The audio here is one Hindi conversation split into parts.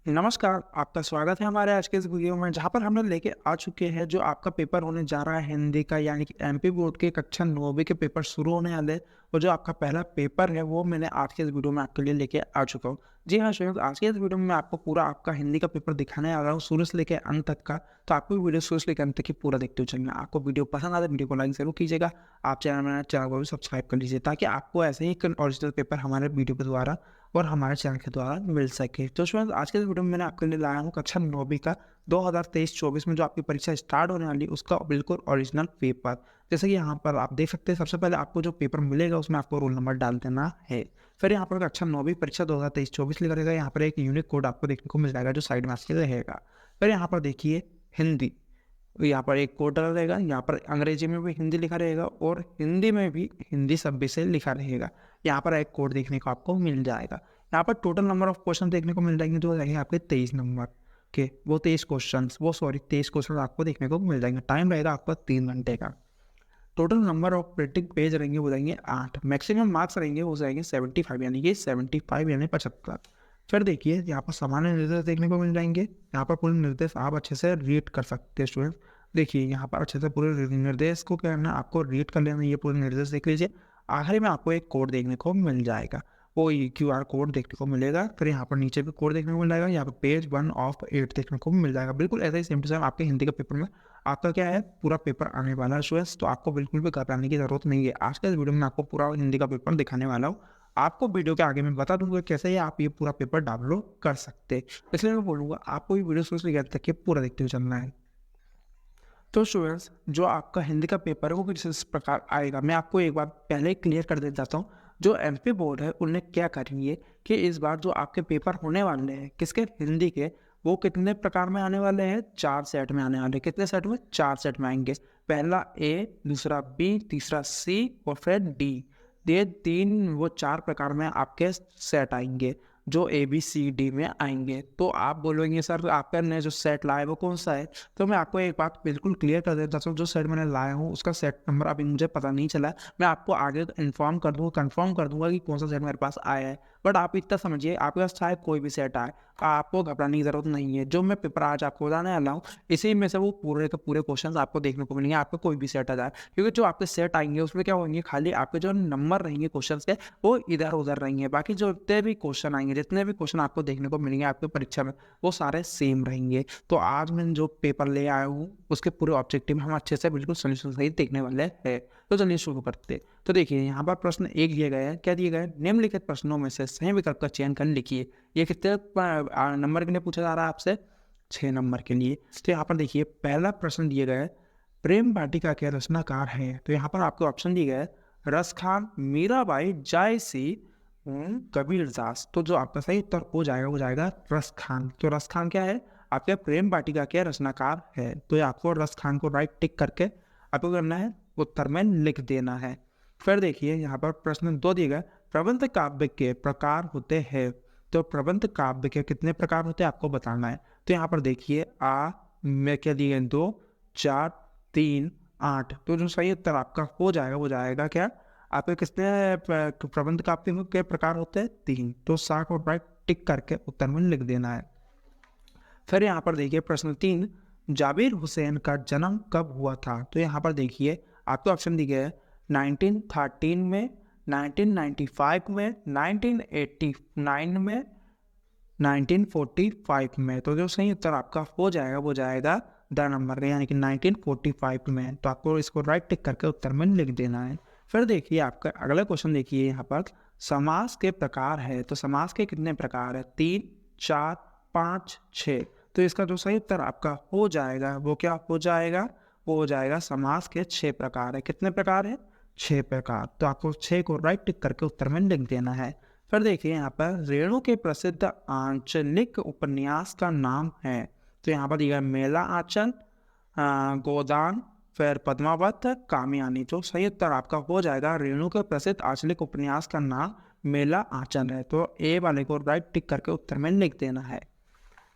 नमस्कार, आपका स्वागत है हमारे आज के इस वीडियो में जहाँ पर हम लोग लेके आ चुके हैं जो आपका पेपर होने जा रहा है हिंदी का यानी कि एमपी बोर्ड के कक्षा 9वीं के पेपर शुरू होने वाले हैं और जो आपका पहला पेपर है वो मैंने आज के इस वीडियो में आपके लिए लेके आ चुका हूँ। जी हाँ स्टूडेंट्स, आज के इस वीडियो में मैं आपको पूरा आपका हिंदी का पेपर दिखाने आ रहा हूँ शुरू से लेकर अंत तक का। तो आपको वीडियो शुरू से लेकर अंत तक की पूरा देखते हुए चलना। आपको वीडियो पसंद आता है वीडियो को लाइक जरूर कीजिएगा। आप चैनल को भी सब्सक्राइब कर लीजिए ताकि आपको ऐसे ही ओरिजिनल पेपर हमारे वीडियो के द्वारा और हमारे चैनल के द्वारा मिल सके। तो स्टूडेंट्स, आज के इस वीडियो में मैंने आपके लिए लाया हूँ कक्षा 9वीं का 2023-24 में जो आपकी परीक्षा स्टार्ट होने वाली है उसका बिल्कुल ओरिजिनल पेपर। जैसे कि यहाँ पर आप देख सकते हैं, सबसे पहले आपको जो पेपर मिलेगा उसमें आपको रोल नंबर डाल देना है। फिर यहाँ पर कक्षा 9वीं परीक्षा 2023-24 लिखा रहेगा। यहाँ पर एक यूनिक कोड आपको देखने को मिल जाएगा जो साइड में आपके रहेगा। फिर यहाँ पर देखिए हिंदी, यहाँ पर एक कोड डला रहेगा। यहाँ पर अंग्रेजी में भी हिंदी लिखा रहेगा और हिंदी में भी हिंदी सब विषय लिखा रहेगा। यहाँ पर एक कोड देखने को आपको मिल जाएगा। यहाँ पर टोटल नंबर ऑफ क्वेश्चन देखने को मिल जाएंगे जो रहेंगे आपके 23 नंबर के। वो 23 क्वेश्चन आपको देखने को मिल जाएंगे। टाइम रहेगा आपका 3 घंटे का। Total number of printing page रहेंगे वो रहेंगे 8। मैक्सिमम मार्क्स रहेंगे वो जाएंगे 75 यानी कि 75 यानी 75। फिर देखिए यहाँ पर सामान्य निर्देश देखने को मिल जाएंगे। यहाँ पर पूरे निर्देश आप अच्छे से रीड कर सकते हैं स्टूडेंट। देखिए यहाँ पर अच्छे से पूरे निर्देश को क्या करना है, आपको रीड कर लेना। ये पूरे निर्देश देख लीजिए। आखिरी में आपको एक कोड देखने को मिल जाएगा, वो QR कोड देखने को मिलेगा। फिर यहाँ पर नीचे भी कोड देखने को मिल जाएगा। यहाँ पर पेज 1 ऑफ 8 देखने को मिल जाएगा। बिल्कुल ऐसा ही सेम टू सेम आपके हिंदी के पेपर में आपका क्या है, पूरा पेपर आने वाला है स्टूडेंट्स। तो आपको बिल्कुल भी घबराने की जरूरत नहीं है। आज के इस वीडियो में आपको पूरा हिंदी का पेपर दिखाने वाला हूँ। आपको वीडियो के आगे मैं बता दूंगा कैसे आप ये पूरा पेपर डाउनलोड कर सकते हैं। इसलिए मैं बोलूँगा आपको ये वीडियो शुरू से लेकर तक के पूरा देखते हुए चलना है। तो स्टूडेंट्स, जो आपका हिंदी का पेपर है वो कुछ इस प्रकार आएगा। मैं आपको एक बार पहले क्लियर कर देना चाहता हूँ। जो एमपी बोर्ड है उन्हें क्या करेंगे कि इस बार जो आपके पेपर होने वाले हैं किसके, हिंदी के, वो कितने प्रकार में आने वाले हैं, 4 सेट में आने वाले हैं। कितने सेट में, 4 सेट में आएंगे। पहला ए, दूसरा बी, तीसरा सी और फिर डी। ये 3 वो 4 प्रकार में आपके सेट आएंगे जो ABCD में आएंगे। तो आप बोलोगे सर आपका ने जो सेट लाया है वो कौन सा है, तो मैं आपको एक बात बिल्कुल क्लियर कर देता हूँ। जो सेट मैंने लाया हूँ उसका सेट नंबर अभी मुझे पता नहीं चला। मैं आपको आगे इन्फॉर्म कर दूँगा, कंफर्म कर दूंगा कि कौन सा सेट मेरे पास आया है। बट आप इतना समझिए, आपके पास चाहे कोई भी सेट आए, आपको घबराने की जरूरत नहीं है। जो मैं पेपर आज आपको बताने वाला हूँ इसी में से वो पूरे के पूरे क्वेश्चन आपको देखने को मिलेंगे। आपको कोई भी सेट आ जाए, क्योंकि जो आपके सेट आएंगे उसमें क्या होंगे, खाली आपके जो नंबर रहेंगे क्वेश्चन के वो इधर उधर रहेंगे। बाकी जो जितने भी क्वेश्चन आएंगे, जितने भी क्वेश्चन आपको देखने को मिलेंगे आपके परीक्षा में, वो सारे सेम रहेंगे। तो आज मैं जो पेपर ले आया हूँ उसके पूरे ऑब्जेक्टिव हम अच्छे से बिल्कुल सोल्यूशन सहित देखने वाले हैं। तो चलिए शुरू करते हैं। तो देखिए यहाँ पर प्रश्न 1 दिया गया है। क्या दिया गया है, निम्नलिखित प्रश्नों में से सही विकल्प का चयन कर लिखिए। ये कितने नंबर के लिए पूछा जा रहा है आपसे, 6 नंबर के लिए। तो यहाँ पर देखिए पहला प्रश्न दिया गया है, प्रेम वाटिका के रचनाकार है। तो यहाँ पर आपको ऑप्शन दिया गया है रसखान, मीराबाई, जायसी, कबीरदास। तो जो आपका सही उत्तर हो जाएगा वो जाएगा रसखान। तो रसखान क्या है, आपके प्रेम वाटिका के रचनाकार है। तो ये आपको रसखान को राइट टिक करके आपको करना है, उत्तर में लिख देना है। फिर देखिए यहाँ पर प्रश्न 2 दिया गया, प्रबंध काव्य के प्रकार होते हैं। तो प्रबंध काव्य के कितने प्रकार होते हैं आपको बताना है। तो यहाँ पर देखिए में क्या दिए गए, 2, 4, 3, 8। तो जो सही उत्तर आपका हो जाएगा वो जाएगा क्या, आपके कितने प्रबंध काव्य के प्रकार होते हैं, 3। तो 60 को राइट टिक करके उत्तर में लिख देना है। फिर यहाँ पर देखिए प्रश्न 3, जाबिर हुसैन का जन्म कब हुआ था। तो यहाँ पर देखिए आपको ऑप्शन दिए गए 1913 में, 1995 में, 1989 में, 1945 में। तो जो सही उत्तर आपका हो जाएगा वो जाएगा द नंबर यानी कि 1945 में। तो आपको इसको राइट टिक करके उत्तर में लिख देना है। फिर देखिए आपका अगला क्वेश्चन देखिए, यहाँ पर समास के प्रकार है। तो समास के कितने प्रकार है, 3, 4, 5, 6। तो इसका जो सही उत्तर आपका हो जाएगा वो क्या हो जाएगा, वो हो जाएगा समास के 6 प्रकार है। कितने प्रकार है, 6 प्रकार। तो आपको 6 को राइट टिक करके उत्तर में लिख देना है। फिर देखिए यहाँ पर रेणु के प्रसिद्ध आंचलिक उपन्यास का नाम है। तो यहाँ पर दिया मेला आंचल, गोदान, फिर पद्मावत, कामयानी। तो सही उत्तर आपका हो जाएगा रेणु के प्रसिद्ध आंचलिक उपन्यास का नाम मेला आंचल है। तो ए वाले को राइट टिक करके उत्तर में लिख देना है।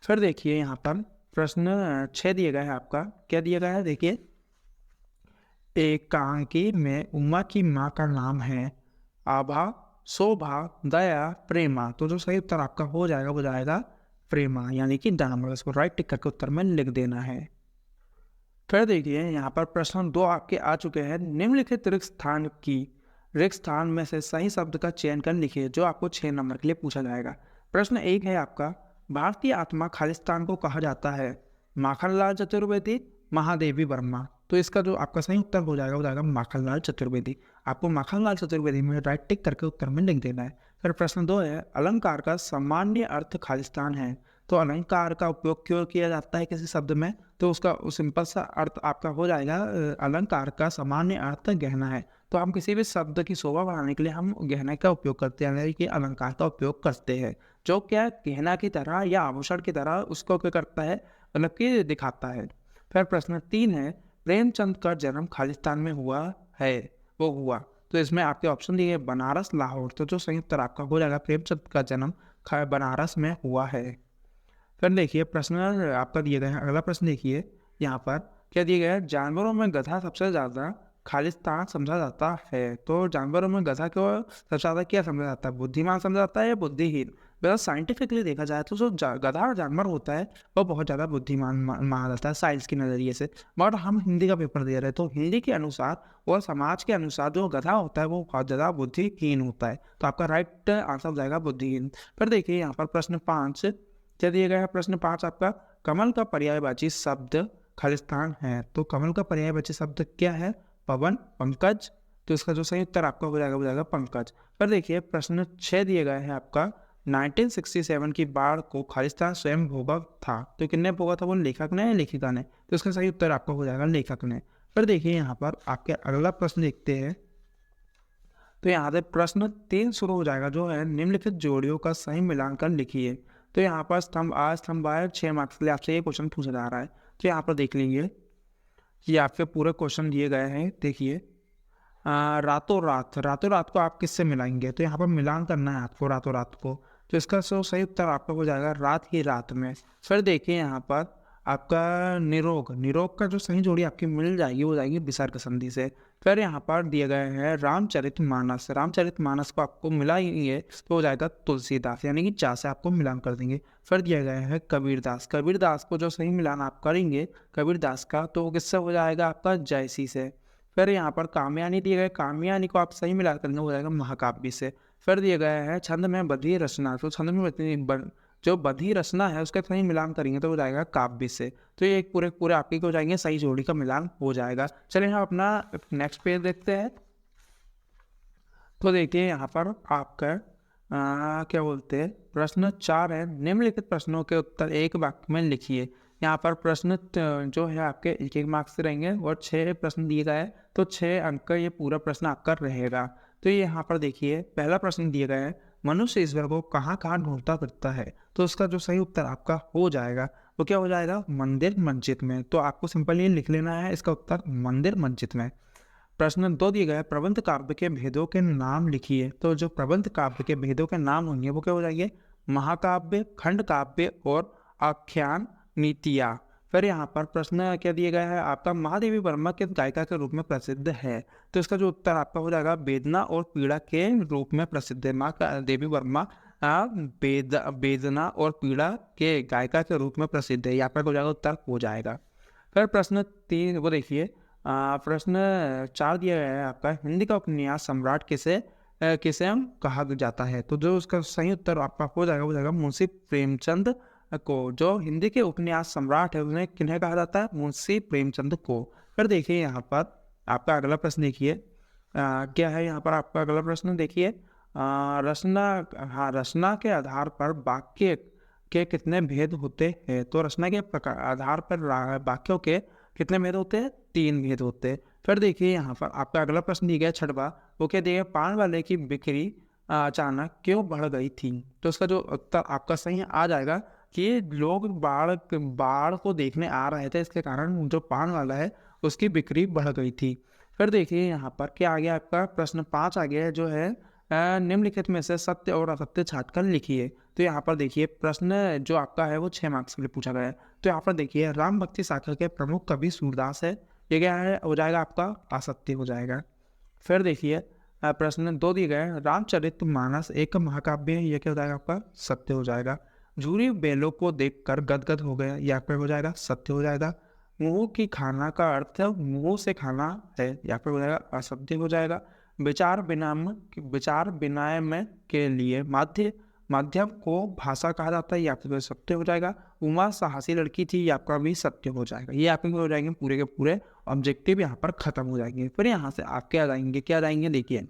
फिर देखिए यहाँ पर प्रश्न 6 दिया गया है आपका। क्या दिया गया है, देखिए एकांकी में उमा की माँ का नाम है आभा, शोभा, दया, प्रेमा। तो जो सही उत्तर आपका हो जाएगा वो जाएगा प्रेमा यानी कि डामर, इसको राइट टिक करके उत्तर में लिख देना है। फिर देखिए यहाँ पर प्रश्न 2 आपके आ चुके हैं। निम्नलिखित रिक्त स्थान में से सही शब्द का चयन कर लिखिए, जो आपको 6 नंबर के लिए पूछा जाएगा। प्रश्न 1 है आपका, भारतीय आत्मा खालिस्तान को कहा जाता है? माखनलाल चतुर्वेदी, महादेवी वर्मा। तो इसका जो आपका सही उत्तर हो जाएगा वो जाएगा माखनलाल चतुर्वेदी। आपको माखनलाल चतुर्वेदी में राइट टिक करके उत्तर में लिख देना है। फिर प्रश्न 2 है, अलंकार का सामान्य अर्थ खालिस्तान है। तो अलंकार का उपयोग क्यों किया जाता है किसी शब्द में? तो उसका सिंपल सा अर्थ आपका हो जाएगा अलंकार का सामान्य अर्थ गहना है। तो हम किसी भी शब्द की शोभा बढ़ाने के लिए हम गहने का उपयोग करते हैं, यानी कि अलंकार का उपयोग करते हैं, जो क्या गहना की तरह या आभूषण की तरह उसको क्या करता है, मतलब कि दिखाता है। फिर प्रश्न 3 है, प्रेमचंद का जन्म खालिस्तान में हुआ है, वो हुआ। तो इसमें आपके ऑप्शन दिए बनारस, लाहौर। तो जो सही उत्तर आपका हो जाएगा प्रेमचंद का जन्म बनारस में हुआ है। फिर देखिए प्रश्न आपका दिए गए हैं, अगला प्रश्न देखिए यहाँ पर क्या दिया गया है, जानवरों में गधा सबसे ज़्यादा खालिस्तान समझा जाता है। तो जानवरों में गधा को सबसे ज़्यादा क्या समझा जाता है, बुद्धिमान समझा जाता है या बुद्धिहीन? वैसे साइंटिफिकली देखा जाए तो जो गधा जानवर होता है वो बहुत ज़्यादा बुद्धिमान माना जाता है साइंस के नज़रिए से। मगर हम हिंदी का पेपर दे रहे हैं तो हिंदी के अनुसार और समाज के अनुसार जो गधा होता है वो बहुत ज़्यादा बुद्धिहीन होता है। तो आपका राइट आंसर हो जाएगा बुद्धिहीन। फिर देखिए यहाँ पर प्रश्न 5 क्या दिया गया है। प्रश्न 5 आपका, कमल का पर्यायवाची शब्द खालिस्तान है। तो कमल का पर्यायवाची शब्द क्या है? पवन, पंकज। तो इसका जो सही उत्तर आपका हो जाएगा वो जाएगा पंकज। पर देखिए प्रश्न 6 दिए गए हैं आपका, 1967 की बाढ़ को खालिस्तान स्वयं भोगा था। तो किसने भोगा था, वो लेखक ने या लेखिका ने? तो इसका सही उत्तर आपका हो जाएगा लेखक ने। पर देखिए यहाँ पर आपके अगला प्रश्न देखते हैं। तो यहाँ से प्रश्न 3 शुरू हो जाएगा, जो है निम्नलिखित जोड़ियों का सही मिलान कर लिखिए। तो यहाँ पर स्तंभ आए 6 मार्क्स के लिए आपसे ये क्वेश्चन पूछा जा रहा है। तो यहाँ पर देख लीजिए कि आपके पूरे क्वेश्चन दिए गए हैं। देखिए रातों रात को आप किससे मिलाएंगे? तो यहाँ पर मिलान करना है आपको रातों रात को। तो इसका सही उत्तर आपका हो जाएगा रात ही रात में। फिर देखिए यहाँ पर आपका निरोग का जो सही जोड़ी आपकी मिल जाएगी वो जाएगी विसर्ग संधि से। फिर यहाँ पर दिए गए हैं रामचरितमानस को आपको मिलाएंगे तो हो जाएगा तुलसीदास, यानी कि 4 से आपको मिलान कर देंगे। फिर दिया गया है कबीरदास को जो सही मिलान आप करेंगे कबीरदास का तो किससे हो जाएगा आपका जयसी से। फिर यहाँ पर कामयानी दिए गए, कामयानी को आप सही मिला करेंगे हो जाएगा महाकाव्य से। फिर दिए गए हैं छंद में बधी रचना, तो छंद में जो बधी रचना है उसका सही मिलान करेंगे तो हो जाएगा काव्य से। तो ये एक पूरे आपके हो जाएंगे, सही जोड़ी का मिलान हो जाएगा। चलिए हम अपना नेक्स्ट पेज देखते हैं। तो देखिए यहाँ पर आपका क्या बोलते हैं, प्रश्न 4 है, निम्नलिखित प्रश्नों के उत्तर एक वाक्य में लिखिए। यहाँ पर प्रश्न जो है आपके एक मार्क्स से रहेंगे और 6 प्रश्न दिए गए हैं, तो 6 अंक का ये पूरा प्रश्न आपका रहेगा। तो ये यहाँ पर देखिए पहला प्रश्न दिया गया है, मनुष्य ईश्वर को कहाँ कहाँ ढूंढता फिरता है। तो उसका जो सही उत्तर आपका हो जाएगा वो क्या हो जाएगा, मंदिर मस्जिद में। तो आपको सिंपल ये लिख लेना है इसका उत्तर मंदिर मस्जिद में। प्रश्न 2 दिए गए, प्रबंध काव्य के भेदों के नाम लिखिए। तो जो प्रबंध काव्य के भेदों के नाम होंगे वो क्या हो जाएंगे, महाकाव्य, खंड काव्य और आख्यान नीतियाँ। फिर यहाँ पर प्रश्न क्या दिया गया है आपका, महादेवी वर्मा किस गायिका के रूप में प्रसिद्ध है। तो इसका जो उत्तर आपका हो जाएगा वेदना और पीड़ा के रूप में प्रसिद्ध है। महादेवी वर्मा वेदना और पीड़ा के गायिका के रूप में प्रसिद्ध है। यहाँ पर हो जाएगा उत्तर हो जाएगा। फिर प्रश्न 3 वो देखिए, प्रश्न 4 दिया गया है आपका, हिंदी का उपन्यास सम्राट किसे हम कहा जाता है। तो जो उसका सही उत्तर आपका हो जाएगा वो जाएगा मुंशी प्रेमचंद को। जो हिंदी के उपन्यास सम्राट है उन्हें किन्हें कहा जाता है, मुंशी प्रेमचंद को। फिर देखिए यहाँ पर आपका अगला प्रश्न देखिए क्या है। यहाँ पर आपका अगला प्रश्न देखिए, रचना के आधार पर वाक्य के कितने भेद होते हैं। तो रचना के आधार पर वाक्यों के कितने भेद होते हैं, 3 भेद होते हैं। फिर देखिए यहाँ पर आपका अगला प्रश्न दिया गया 6वां, वो क्या दिया, पान वाले की बिक्री अचानक क्यों बढ़ गई थी। तो उसका जो उत्तर आपका सही आ जाएगा कि लोग बाढ़ को देखने आ रहे थे, इसके कारण जो पान वाला है उसकी बिक्री बढ़ गई थी। फिर देखिए यहाँ पर क्या आ गया आपका, प्रश्न 5 आ गया है, जो है निम्नलिखित में से सत्य और असत्य छांटकर लिखिए। तो यहाँ पर देखिए प्रश्न जो आपका है वो 6 मार्क्स के लिए पूछा गया है। तो यहाँ पर देखिए राम भक्ति शाखा के प्रमुख कवि सूरदास है, ये क्या है हो जाएगा आपका असत्य हो जाएगा। फिर देखिए प्रश्न 2 दिए गए, रामचरितमानस एक महाकाव्य है, ये क्या हो जाएगा आपका सत्य हो जाएगा। झूरी बेलों को देखकर गदगद हो गया, यहाँ पे हो जाएगा सत्य हो जाएगा। मुंह की खाना का अर्थ मुंह से खाना है, यहाँ पे हो जाएगा असत्य हो जाएगा। विचार विनिमय के लिए माध्यम को भाषा कहा जाता है, यहाँ पे सत्य हो जाएगा। उमा साहसी लड़की थी, ये आपका भी सत्य हो जाएगा। ये आपके हो जाएंगे पूरे के पूरे ऑब्जेक्टिव यहाँ पर खत्म हो जाएंगे। फिर यहाँ से आप क्या जाएंगे देखिए,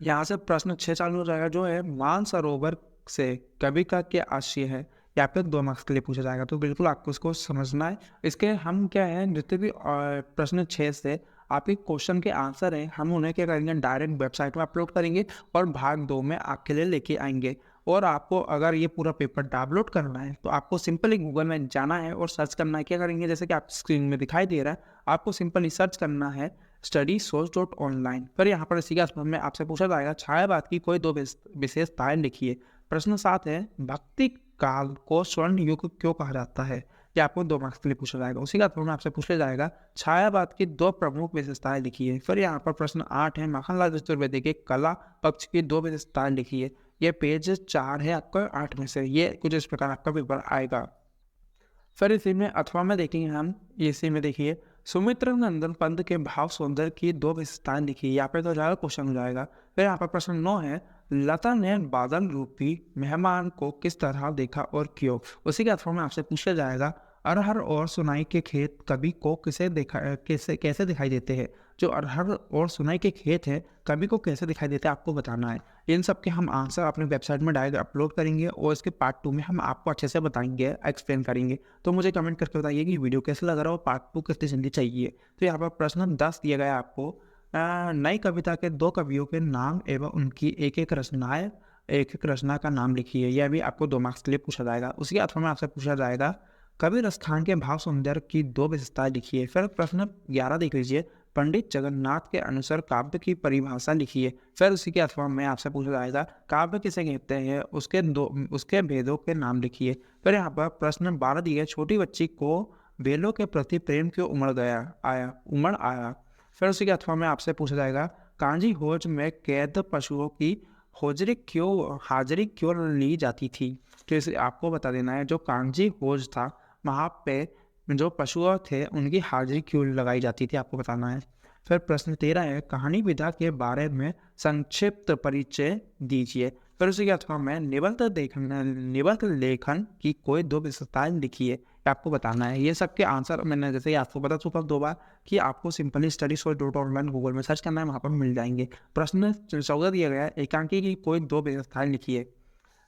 यहाँ से प्रश्न 6 चालू हो जाएगा, जो है मानसरोवर से कवि का क्या आशय है, या फिर 2 मार्क्स के लिए पूछा जाएगा। तो बिल्कुल आपको इसको समझना है। इसके हम क्या है, जितने भी प्रश्न 6 से आपके क्वेश्चन के आंसर हैं, हम उन्हें क्या करेंगे, डायरेक्ट वेबसाइट में अपलोड करेंगे और भाग 2 में आपके लिए लेके आएंगे। और आपको अगर ये पूरा पेपर डाउनलोड करना है तो आपको सिंपली गूगल में जाना है और सर्च करना है। क्या करेंगे, जैसे कि आप स्क्रीन में दिखाई दे रहा है, आपको सिंपली सर्च करना है studysource.online। फिर यहाँ पर इसी का में आपसे पूछा जाएगा छायावाद की कोई 2 विशेषताएं लिखिए। प्रश्न 7 है, भक्ति काल को स्वर्ण युग क्यों कहा जाता है, ये आपको 2 मार्क्स के लिए पूछा जाएगा। उसी का में आपसे पूछा जाएगा छायावाद की 2 प्रमुख विशेषताएं लिखिए। फिर यहाँ पर प्रश्न 8 है, माखनलाल चतुर्वेदी के कला पक्ष की 2 विशेषताएं लिखिए। ये पेज 4 है आपका 8 में से, ये कुछ इस प्रकार आपका पेपर आएगा। फिर इसी में अथवा में देखेंगे हम, इसी में देखिए सुमित्र नंदन पंत के भाव सौंदर्य की 2 विशेषताएं लिखिए। यहाँ पे तो जाएगा क्वेश्चन हो जाएगा। फिर यहाँ पर प्रश्न 9 है, लता ने बादल रूपी मेहमान को किस तरह देखा और क्यों। उसी के अथवा में आपसे पूछा जाएगा अरहर और सुनाई के खेत कवि को कैसे दिखाई देते हैं। जो अरहर और सुनाई के खेत हैं कवि को कैसे दिखाई देते हैं आपको बताना है। इन सब के हम आंसर अपने वेबसाइट में डायरेक्ट अपलोड करेंगे और इसके पार्ट 2 में हम आपको अच्छे से बताएंगे, एक्सप्लेन करेंगे। तो मुझे कमेंट करके बताइए कि वीडियो कैसा लग रहा है और पार्ट 2 कितनी जल्दी चाहिए। तो यहाँ पर प्रश्न 10 दिया गया है आपको, नई कविता के 2 कवियों के नाम एवं उनकी एक एक रचना का नाम लिखिए। यह भी आपको 2 मार्क्स के लिए पूछा जाएगा। उसके अथवा में आपसे पूछा जाएगा कवि रसखान के भाव सौंदर्य की 2 विशेषताएं लिखिए। फिर प्रश्न 11 देख लीजिए, पंडित जगन्नाथ के अनुसार काव्य की परिभाषा लिखिए। फिर उसी के अथवा में आपसे पूछा जाएगा काव्य किसे कहते हैं, उसके भेदों के नाम लिखिए। फिर यहाँ पर प्रश्न 12 दिए, छोटी बच्ची को बेलों के प्रति प्रेम क्यों उमड़ आया। फिर उसी के अथवा में आपसे पूछा जाएगा कांजी होज में कैद पशुओं की हाजिरी क्यों ली जाती थी। तो इसे आपको बता देना है, जो कांजी होज था वहाँ पे जो पशु थे उनकी हाजिरी क्यों लगाई जाती थी, आपको बताना है। फिर प्रश्न 13 है, कहानी विधा के बारे में संक्षिप्त परिचय दीजिए। फिर उसी के अथवा में निबंध लेखन की कोई 2 विशेषताएं लिखिए, आपको बताना है। ये सब के आंसर मैंने जैसे ही आपको बता चुका 2 बार कि आपको सिंपली studysource.online गूगल में सर्च करना है, वहाँ पर मिल जाएंगे। प्रश्न 14 दिया गया है, एकांकी की कोई 2 विशेषताएं लिखिए।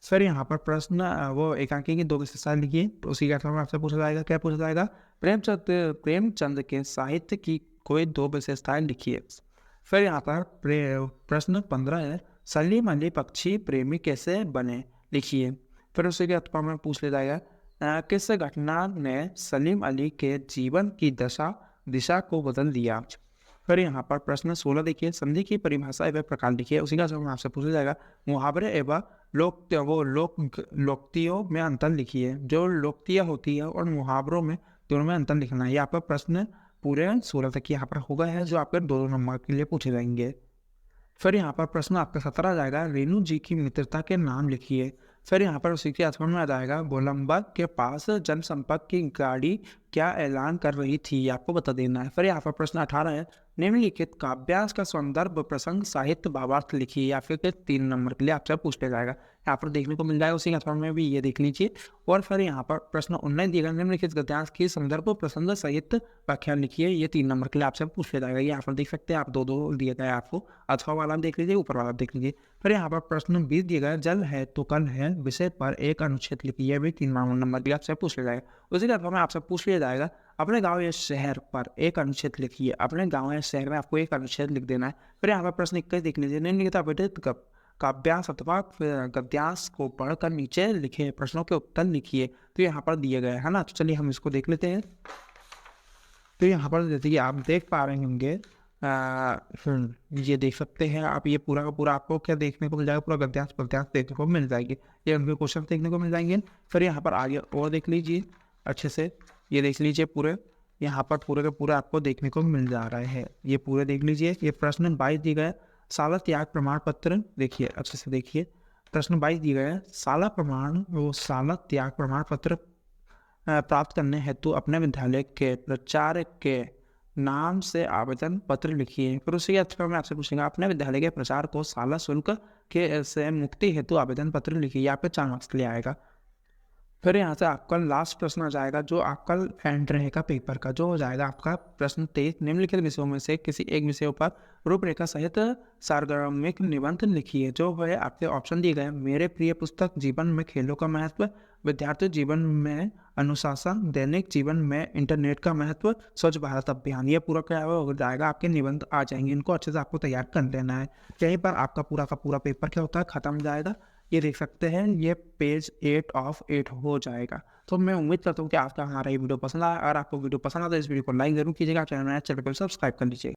सर यहाँ पर प्रश्न वो एकांकी की 2 विशेषताएं लिखिए। तो उसी के अथवा में आपसे पूछा जाएगा, क्या पूछा जाएगा, प्रेमचंद के साहित्य की कोई 2 विशेषताएं लिखिए। फिर यहाँ पर प्रश्न 15 है, सलीम अली पक्षी प्रेमी कैसे बने, लिखिए। फिर उसी के अथवा में पूछ लिया जाएगा किस घटना ने सलीम अली के जीवन की दिशा को बदल दिया। फिर यहाँ पर प्रश्न 16 देखिए, संधि की परिभाषा एवं प्रकार लिखिए। उसी का जवाब आपसे पूछा जाएगा मुहावरे एवं लोकोक्तियों में अंतर लिखिए। जो लोकोक्तियाँ होती है और मुहावरों में दोनों में अंतर लिखना है। यहाँ पर प्रश्न पूरे 16 तक यहाँ पर होगा है, जो आपके 2 नंबर के लिए पूछे जाएंगे। फिर यहाँ पर प्रश्न आपका 17 आ जाएगा, रेणु जी की मित्रता के नाम लिखिए। फिर यहाँ पर उसी के अथवा में आ जाएगा, गोलंबर के पास जनसंपर्क की गाड़ी क्या ऐलान कर रही थी, आपको बता देना है। फिर यहाँ पर प्रश्न 18 है, निम्नलिखित काव्यास का संदर्भ प्रसंग साहित्य भावार्थ लिखिए। या फिर 3 नंबर के लिए आपसे पूछ लिया जाएगा, यहाँ पर देखने को मिल जाएगा। उसी के अथवा में भी ये देख लीजिए। और फिर यहाँ पर प्रश्न 19 दिएगा, निम्नलिखित गद्यांश की संदर्भ प्रसंग साहित्य व्याख्यान लिखिए। ये 3 नंबर के लिए आपसे पूछ लिया जाएगा। ये यहाँ पर देख सकते हैं आप, 2 दिए गए आपको, अथवा वाला देख लीजिए, ऊपर वाला देख लीजिए। फिर यहाँ पर प्रश्न 20 दिया गया, जल है तो कल है विषय पर एक अनुच्छेद लिखिए। ये भी 3 नंबर के लिए आपसे पूछ लिया जाएगा। उसी के अथवा में आपसे पूछ लिया जाएगा, अपने गांव या शहर पर एक अनुच्छेद लिखिए। अपने गांव या शहर में आपको एक अनुच्छेद लिख देना है। फिर यहाँ पर प्रश्न 21 देख लीजिए, निम्नलिखित अपठित काव्यांश अथवा गद्यांश को पढ़कर नीचे लिखे प्रश्नों के उत्तर लिखिए। तो यहाँ पर दिए गए है ना। तो चलिए हम इसको देख लेते हैं। तो यहाँ पर जैसे कि आप देख पा रहे होंगे, ये देख सकते हैं आप, ये पूरा का पूरा आपको क्या देखने को मिल जाएगा, पूरा गद्यांश देखने को मिल जाएगी। ये उनके क्वेश्चन देखने को मिल जाएंगे। फिर यहाँ पर आगे और देख लीजिए अच्छे से, ये देख लीजिए पूरे, यहाँ पर पूरे का पूरा आपको देखने को मिल जा रहा है। ये पूरे देख लीजिए। ये प्रश्न 22 दिए गए, साला त्याग प्रमाण पत्र देखिए, अच्छे से देखिए। प्रश्न 22 दिया गया है, शाला प्रमाण व शाला त्याग प्रमाण पत्र प्राप्त करने हेतु अपने विद्यालय के प्राचार्य के नाम से आवेदन पत्र लिखिए। फिर उसी के अथवा में आपसे पूछेगा, अपने विद्यालय के प्रचार को शाला शुल्क के से मुक्ति हेतु आवेदन पत्र लिखिए। यहाँ पे 4 मार्क्स के लिए आएगा। फिर यहाँ से आपका लास्ट प्रश्न आ जाएगा, जो आपका एंड रहेगा पेपर का, जो हो जाएगा आपका प्रश्न 23, निम्नलिखित विषयों में से किसी एक विषय पर रूपरेखा सहित सारगर्भिक निबंध लिखिए। जो है आपके ऑप्शन दिए गए हैं, मेरे प्रिय पुस्तक, जीवन में खेलों का महत्व, विद्यार्थी जीवन में अनुशासन, दैनिक जीवन में इंटरनेट का महत्व, स्वच्छ भारत अभियान। ये पूरा क्या हो जाएगा, आपके निबंध आ जाएंगे। इनको अच्छे से आपको तैयार कर लेना है। यहीं पर आपका पूरा का पूरा पेपर क्या होता है, खत्म हो जाएगा। ये देख सकते हैं, ये पेज 8 ऑफ 8 हो जाएगा। तो मैं उम्मीद करता हूँ कि आपका हमारा ये वीडियो पसंद आया। अगर आपको वीडियो पसंद आता है, इस वीडियो को लाइक जरूर कीजिएगा। चैनल को सब्सक्राइब कर लीजिएगा।